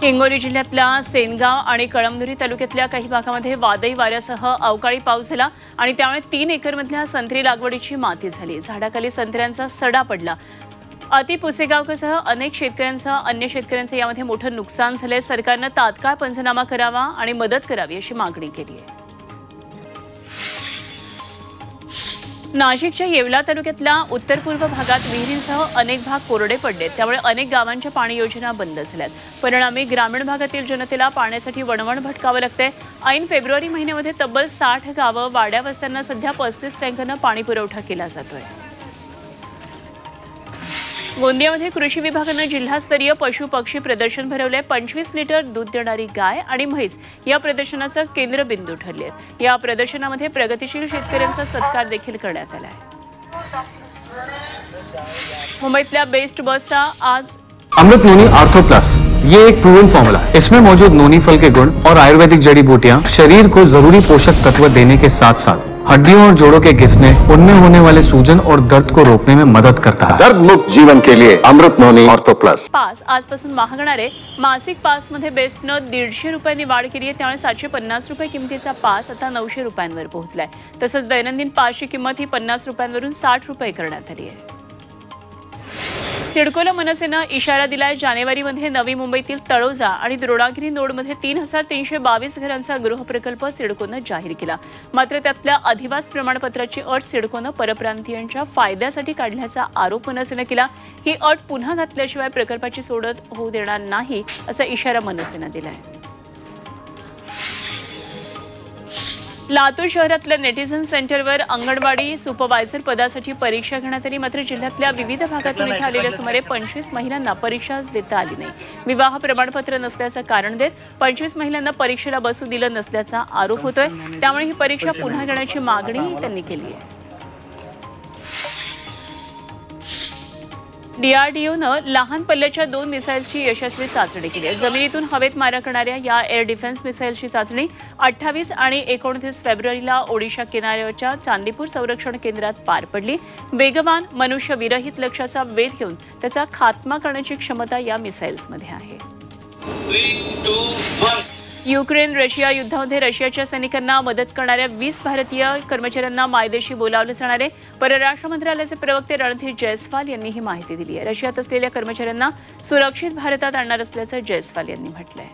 हिंगोली जिल्ह्यातल्या सेनगाव आणि कळमनुरी तालुक्यातल्या काही भागामध्ये वादळी वाऱ्यासह अवकाळी पाऊस झाला आणि त्यामुळे 3 एकरमधल्या संत्री लागवडीची माती झाली। झाडाखाली संत्र्यांचा सडा पडला। अति पुसेगावसह अनेक शेतकऱ्यांचं अन्य शेतकऱ्यांचं यामध्ये मोठं नुकसान झालंय। सरकारने तात्काळ पंचनामा करावा आणि मदत करावी अशी मागणी केली आहे। नाशिकच्या येवला तालुक्यातल्या उत्तर पूर्व भागात विहिरींसह अनेक भाग कोरडे पडले, त्यामुळे अनेक गावांच्या पाणी योजना बंद झाल्यात। परिणामी ग्रामीण भागातील जनतेला पाण्यासाठी वणवण भटकावं लागतंय। ऐन फेब्रुवारी महिन्यामध्ये तब्बल 60 गावं वाड्या वस्त्यांना सध्या 35 टँकरनं पाणी पुरवठा केला जातोय। गोंदियामध्ये कृषी विभागाने जिल्हास्तरीय पशु पक्षी प्रदर्शन भरवले। 25 लिटर दूध देणारी गाय आणि म्हैस या प्रदर्शनाचा केंद्रबिंदू ठरले। या प्रदर्शनामध्ये प्रगतिशील शेतकऱ्यांचा सत्कार देखील करण्यात आला आहे। मुंबईतल्या बेस्ट बसचा आज अमृत नोनी आर्थो प्लस, ये एक प्रूवन फॉर्मूला है। इसमें मौजूद नोनी फल के गुण और आयुर्वेदिक जड़ी बूटियां शरीर को जरूरी पोषक तत्व देने के साथ साथ हड्डियों और जोड़ों के घिसने, उनमें होने वाले सूजन और दर्द को रोकने में मदद करता है। दर्द मुक्त जीवन के लिए अमृत नोनी आर्थो प्लस। पास आजपासून महागणारे मासिक पास मध्ये बेस्टनं 150 रुपयांनी वाढ केली आहे, त्यामुळे 750 रुपये किमतीचा पास आता 900 रुपयांवर पोहोचलाय। तसंच दैनंदिन पासची किंमत ही 50 रुपयांवरून 60 रुपये करण्यात आली आहे। सिडकोला मनसेनं इशारा दिलाय। जानेवारीमध्ये नवी मुंबईतील तळोजा आणि द्रोणागिरी नोडमध्ये 3322 घरांचा गृहप्रकल्प सिडकोनं जाहीर केला। मात्र त्यातल्या अधिवास प्रमाणपत्राची अट सिडकोनं परप्रांतीयांच्या फायद्यासाठी काढल्याचा आरोप मनसेनं केला। ही अट पुन्हा घातल्याशिवाय प्रकल्पाची सोडत होऊ देणार नाही असा इशारा मनसेनं दिलाय। लातूर शहरातल्या नेटिझन सेंटरवर अंगणवाडी सुपरवायझर पदासाठी परीक्षा घेण्यात आली। मात्र जिल्ह्यातल्या विविध भागातून इथे आलेल्या सुमारे 25 महिलांना परीक्षाच देता आली नाही। विवाह प्रमाणपत्र नसल्याचं कारण देत 25 महिलांना परीक्षेला बसू दिलं नसल्याचा आरोप होतोय। त्यामुळे ही परीक्षा पुन्हा घेण्याची मागणी त्यांनी केली आहे। डीआरडीओनं लहान पल्ल्याच्या 2 मिसाईल्सची यशस्वी चाचणी केली आहे। जमिनीतून हवेत मारा करणाऱ्या या एअर डिफेन्स मिसाईल्सची चाचणी 28 आणि 29 फेब्रुवारीला ओडिशा किनाऱ्यावरच्या चांदीपूर संरक्षण केंद्रात पार पडली। वेगवान मनुष्यविरहित लक्ष्याचा वेध घेऊन त्याचा खात्मा करण्याची क्षमता या मिसाईल्समध्ये आहे। 3, 2, 1 युक्रेन रशिया युद्धामध्ये रशियाच्या सैनिकांना मदत करणाऱ्या 20 भारतीय कर्मचाऱ्यांना मायदेशी बोलावलं जाणार आहे। परराष्ट्र मंत्रालयाचे प्रवक्ते रणधीर जयस्वाल यांनी ही माहिती दिली आहे। रशियात असलेल्या कर्मचाऱ्यांना सुरक्षित भारतात आणणार असल्याचं जयस्वाल यांनी म्हटलंय।